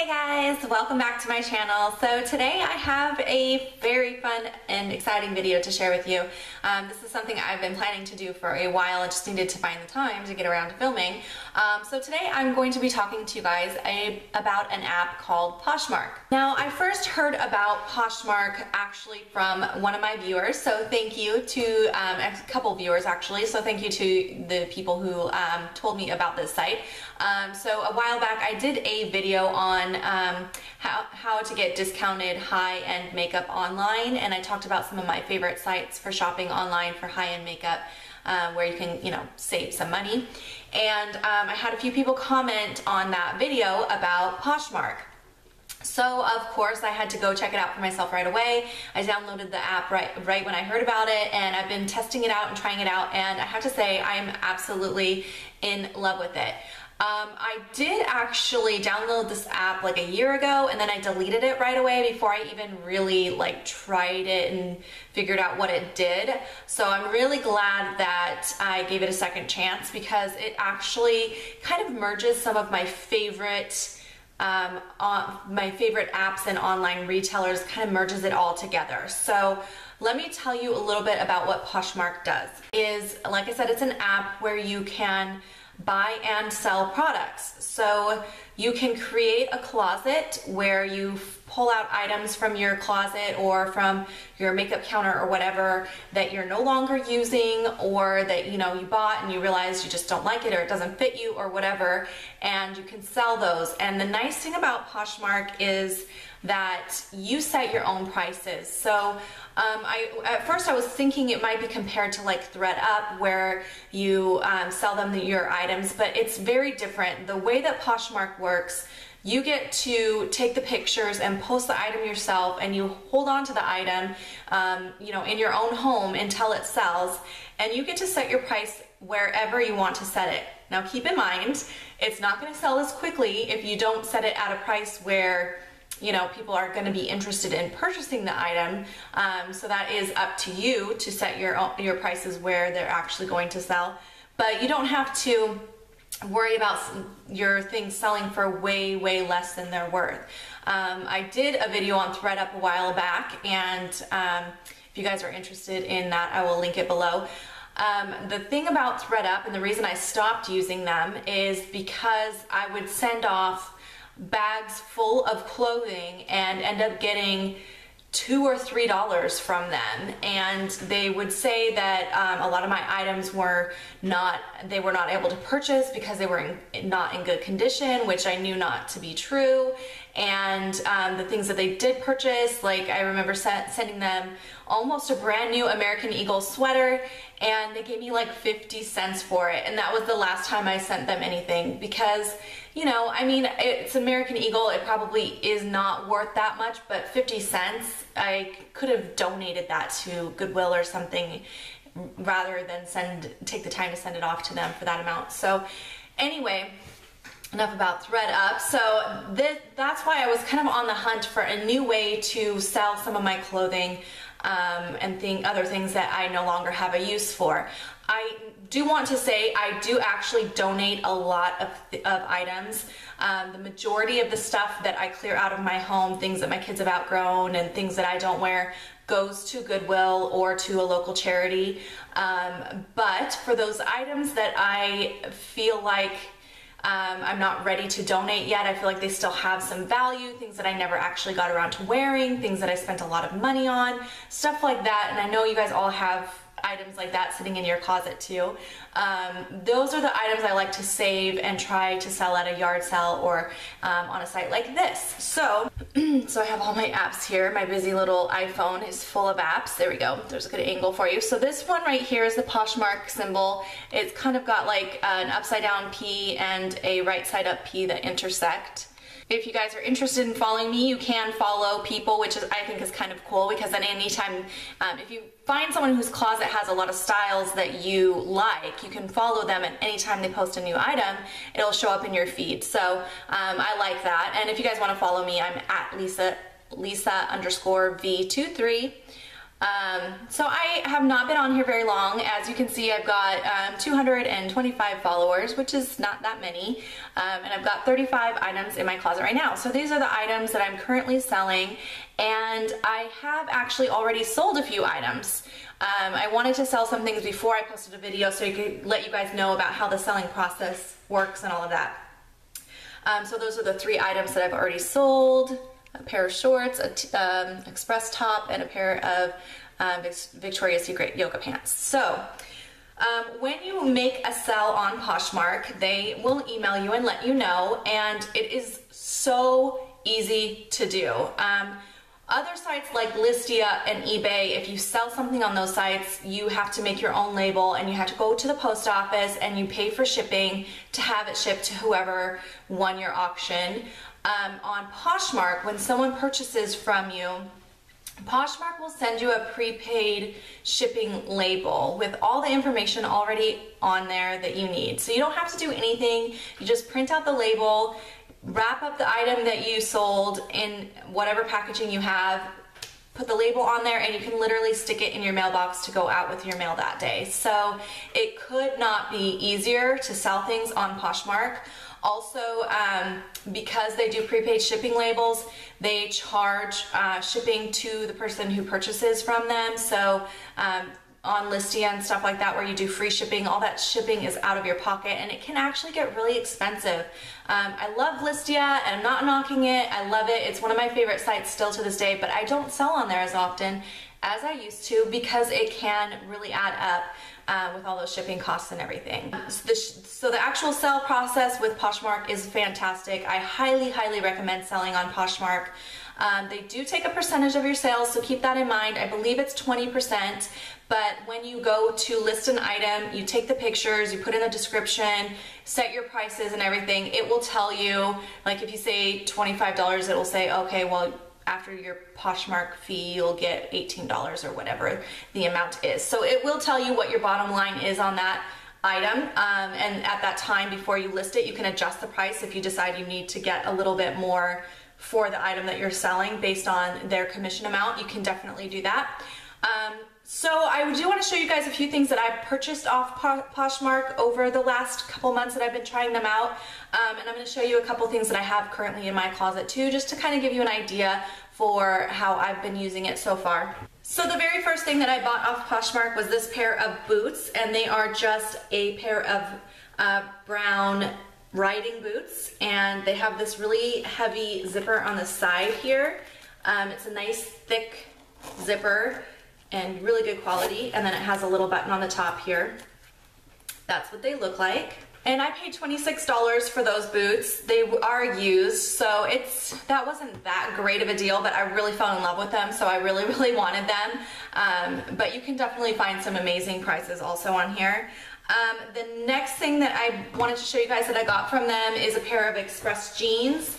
guys, welcome back to my channel. So today I have a very fun and exciting video to share with you. This is something I've been planning to do for a while. I just needed to find the time to get around to filming. So today I'm going to be talking to you guys about an app called Poshmark. Now I first heard about Poshmark actually from one of my viewers, so thank you to a couple viewers actually, so thank you to the people who told me about this site. So a while back I did a video on how to get discounted high-end makeup online, and I talked about some of my favorite sites for shopping online for high-end makeup where you can, save some money. And I had a few people comment on that video about Poshmark. So of course I had to go check it out for myself right away. I downloaded the app right when I heard about it, and I've been testing it out and trying it out, and I have to say I'm absolutely in love with it. I did actually download this app like a year ago, and then I deleted it right away before I even really tried it and figured out what it did. So I'm really glad that I gave it a second chance, because it actually kind of merges some of my favorite apps and online retailers, kind of merges it all together. So let me tell you a little bit about what Poshmark does. Like I said, it's an app where you can buy and sell products. So you can create a closet where you pull out items from your closet or from your makeup counter or whatever that you're no longer using, or that you bought and you realize you just don't like it or it doesn't fit you or whatever, and you can sell those. And the nice thing about Poshmark is that you set your own prices. So at first I was thinking it might be compared to like thredup, where you sell them your items, but it's very different. The way that Poshmark works, you get to take the pictures and post the item yourself, and you hold on to the item in your own home until it sells, and you get to set your price wherever you want to set it. Now keep in mind, it's not going to sell as quickly if you don't set it at a price where people are going to be interested in purchasing the item. So that is up to you to set your prices where they're actually going to sell. But you don't have to worry about your things selling for way less than they're worth. I did a video on thredup a while back, and if you guys are interested in that, I will link it below. The thing about thredup, and the reason I stopped using them, is because I would send off bags full of clothing and end up getting $2 or $3 from them, and they would say that a lot of my items were not able to purchase because they were not in good condition, which I knew not to be true. And the things that they did purchase, like I remember sending them almost a brand new American Eagle sweater, and they gave me like 50 cents for it, and that was the last time I sent them anything, because it's American Eagle, it probably is not worth that much, but 50 cents, I could have donated that to Goodwill or something rather than take the time to send it off to them for that amount. So anyway, enough about thredup. So that's why I was kind of on the hunt for a new way to sell some of my clothing and other things that I no longer have a use for. I do want to say I do actually donate a lot of items. The majority of the stuff that I clear out of my home, things that my kids have outgrown and things that I don't wear, goes to Goodwill or to a local charity. But for those items that I feel like I'm not ready to donate yet, I feel like they still have some value, things that I never actually got around to wearing, things that I spent a lot of money on, stuff like that. And I know you guys all have items like that sitting in your closet too. Those are the items I like to save and try to sell at a yard sale or on a site like this. So I have all my apps here. My busy little iPhone is full of apps. There we go. There's a good angle for you. So this one right here is the Poshmark symbol. It's kind of got like an upside down P and a right side up P that intersect. If you guys are interested in following me, you can follow people, which I think is kind of cool, because then anytime, if you find someone whose closet has a lot of styles that you like, you can follow them, and anytime they post a new item, it'll show up in your feed. So I like that. And if you guys want to follow me, I'm at Lisa_V23. So I have not been on here very long. As you can see, I've got 225 followers, which is not that many, and I've got 35 items in my closet right now. So these are the items that I'm currently selling, and I have actually already sold a few items. I wanted to sell some things before I posted a video so I could let you guys know about how the selling process works and all of that. So those are the 3 items that I've already sold: a pair of shorts, a express top, and a pair of Victoria's Secret yoga pants. So when you make a sell on Poshmark, they will email you and let you know, and it is so easy to do. Other sites like Listia and eBay, if you sell something on those sites, you have to make your own label and you have to go to the post office and you pay for shipping to have it shipped to whoever won your auction. On Poshmark, when someone purchases from you, Poshmark will send you a prepaid shipping label with all the information already on there that you need. So you don't have to do anything. You just print out the label, wrap up the item that you sold in whatever packaging you have, put the label on there, and you can literally stick it in your mailbox to go out with your mail that day. So it could not be easier to sell things on Poshmark. Also, because they do prepaid shipping labels, they charge shipping to the person who purchases from them. So on Listia and stuff like that, where you do free shipping, all that shipping is out of your pocket, and it can actually get really expensive. I love Listia, and I'm not knocking it. I love it. It's one of my favorite sites still to this day, but I don't sell on there as often as I used to because it can really add up with all those shipping costs and everything. So the actual sell process with Poshmark is fantastic. I highly, highly recommend selling on Poshmark. They do take a percentage of your sales, so keep that in mind. I believe it's 20%, but when you go to list an item, you take the pictures, you put in the description, set your prices and everything, it will tell you, like if you say $25, it will say, okay, well, after your Poshmark fee, you'll get $18 or whatever the amount is. So it will tell you what your bottom line is on that item, and at that time before you list it, you can adjust the price if you decide you need to get a little bit more for the item that you're selling based on their commission amount. You can definitely do that. So I do want to show you guys a few things that I've purchased off Poshmark over the last couple months that I've been trying them out. And I'm going to show you a couple things that I have currently in my closet too, just to kind of give you an idea for how I've been using it so far. So the very first thing that I bought off Poshmark was this pair of boots, and they are just a pair of brown riding boots, and they have this really heavy zipper on the side here. It's a nice thick zipper and really good quality, and then it has a little button on the top here. That's what they look like. And I paid $26 for those boots. They are used, so that wasn't that great of a deal, but I really fell in love with them, so I really, really wanted them. But you can definitely find some amazing prices also on here. The next thing that I wanted to show you guys that I got from them is a pair of Express jeans.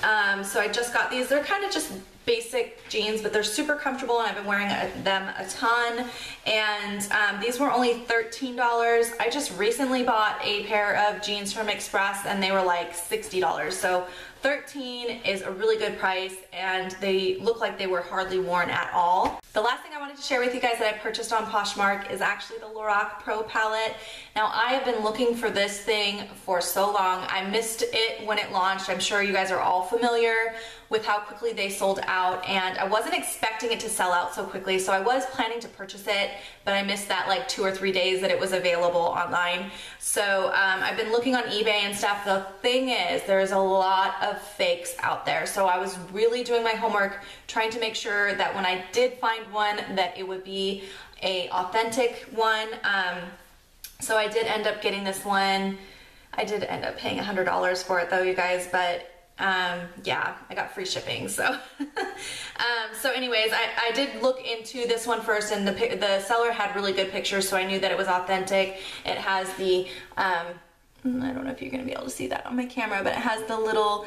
So I just got these. They're kind of just basic jeans, but they're super comfortable, and I've been wearing them a ton. And these were only $13. I just recently bought a pair of jeans from Express, and they were like $60. So $13 is a really good price, and they look like they were hardly worn at all. The last thing I wanted to share with you guys that I purchased on Poshmark is actually the Lorac Pro palette. Now, I have been looking for this thing for so long. I missed it when it launched. I'm sure you guys are all familiar with how quickly they sold out, and I wasn't expecting it to sell out so quickly, so I was planning to purchase it, but I missed that like 2 or 3 days that it was available online. So I've been looking on eBay and stuff. The thing is, there's a lot of fakes out there, so I was really doing my homework, trying to make sure that when I did find one, that it would be a authentic one. So I did end up getting this one. I did end up paying $100 for it though, you guys, but yeah, I got free shipping, so so anyways, I did look into this one first, and the seller had really good pictures, so I knew that it was authentic. It has the I don't know if you're gonna be able to see that on my camera, but it has the little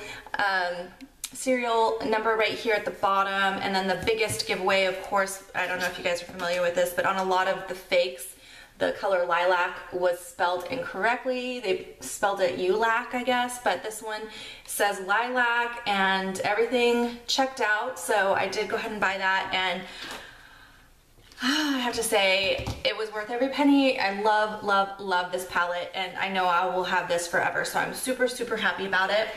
serial number right here at the bottom, and then the biggest giveaway, of course, I don't know if you guys are familiar with this, but on a lot of the fakes, the color lilac was spelled incorrectly. They spelled it ULAC, I guess, but this one says lilac, and everything checked out, so I did go ahead and buy that. And I have to say it was worth every penny. I love, love, love this palette, and I know I will have this forever, so I'm super, super happy about it.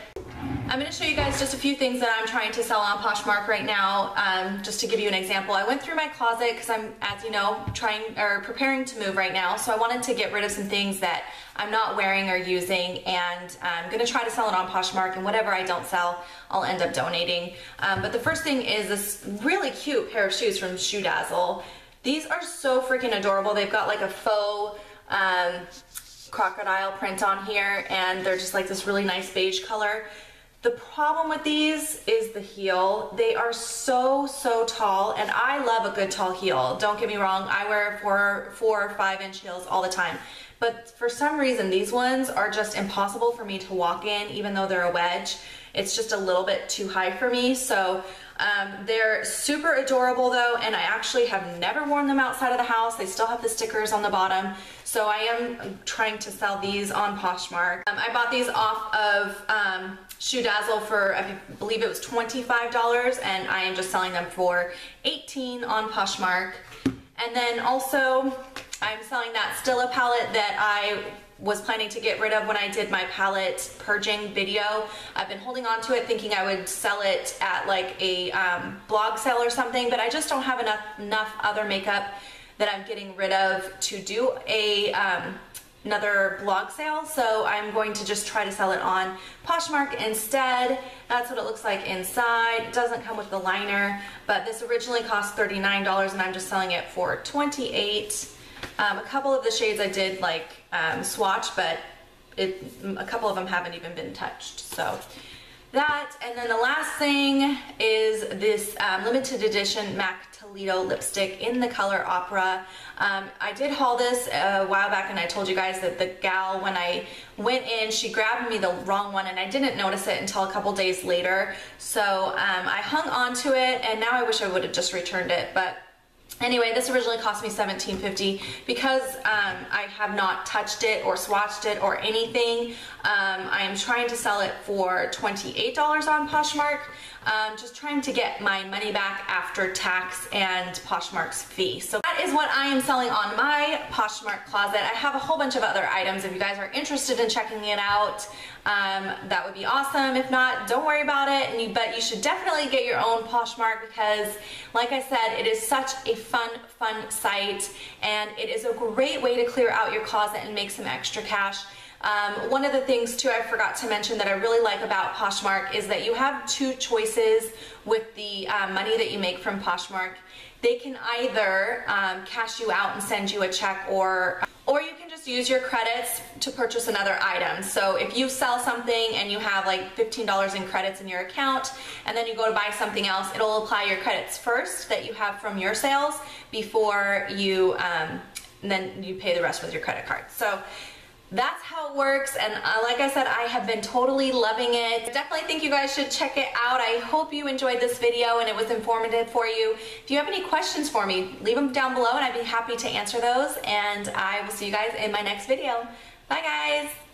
I'm going to show you guys just a few things that I'm trying to sell on Poshmark right now, just to give you an example. I went through my closet because I'm, as you know, preparing to move right now, so I wanted to get rid of some things that I'm not wearing or using, and I'm going to try to sell it on Poshmark, and whatever I don't sell, I'll end up donating. But the first thing is this really cute pair of shoes from Shoe Dazzle. These are so freaking adorable. They've got like a faux crocodile print on here, and they're just like this really nice beige color. The problem with these is the heel. They are so, so tall, and I love a good tall heel. Don't get me wrong, I wear 4 or 5 inch heels all the time. But for some reason, these ones are just impossible for me to walk in, even though they're a wedge. It's just a little bit too high for me. So they're super adorable though, and I actually have never worn them outside of the house. They still have the stickers on the bottom. So I am trying to sell these on Poshmark. I bought these off of Shoe Dazzle for, I believe it was $25, and I am just selling them for $18 on Poshmark. And then also, I'm selling that Stila palette that I was planning to get rid of when I did my palette purging video. I've been holding on to it thinking I would sell it at like a blog sale or something, but I just don't have enough other makeup that I'm getting rid of to do a another blog sale, so I'm going to just try to sell it on Poshmark instead. That's what it looks like inside. It doesn't come with the liner, but this originally cost $39 and I'm just selling it for $28. A couple of the shades I did like swatch, but a couple of them haven't even been touched. So that, and then the last thing is this limited edition MAC Toledo lipstick in the color Opera. I did haul this a while back, and I told you guys that the gal, when I went in, she grabbed me the wrong one, and I didn't notice it until a couple days later. So I hung on to it, and now I wish I would have just returned it. But anyway, this originally cost me $17.50. Because I have not touched it or swatched it or anything, I am trying to sell it for $28 on Poshmark. Just trying to get my money back after tax and Poshmark's fee. So that is what I am selling on my Poshmark closet. I have a whole bunch of other items. If you guys are interested in checking it out, that would be awesome. If not, don't worry about it. But you should definitely get your own Poshmark, because like I said, it is such a fun site, and it is a great way to clear out your closet and make some extra cash. One of the things too I forgot to mention that I really like about Poshmark is that you have 2 choices with the money that you make from Poshmark. They can either cash you out and send you a check, or you can just use your credits to purchase another item. So if you sell something and you have like $15 in credits in your account, and then you go to buy something else, it'll apply your credits first that you have from your sales before you, then you pay the rest with your credit card. So that's how it works, and like I said, I have been totally loving it. I definitely think you guys should check it out. I hope you enjoyed this video and it was informative for you. If you have any questions for me, leave them down below and I'd be happy to answer those, and I will see you guys in my next video. Bye guys!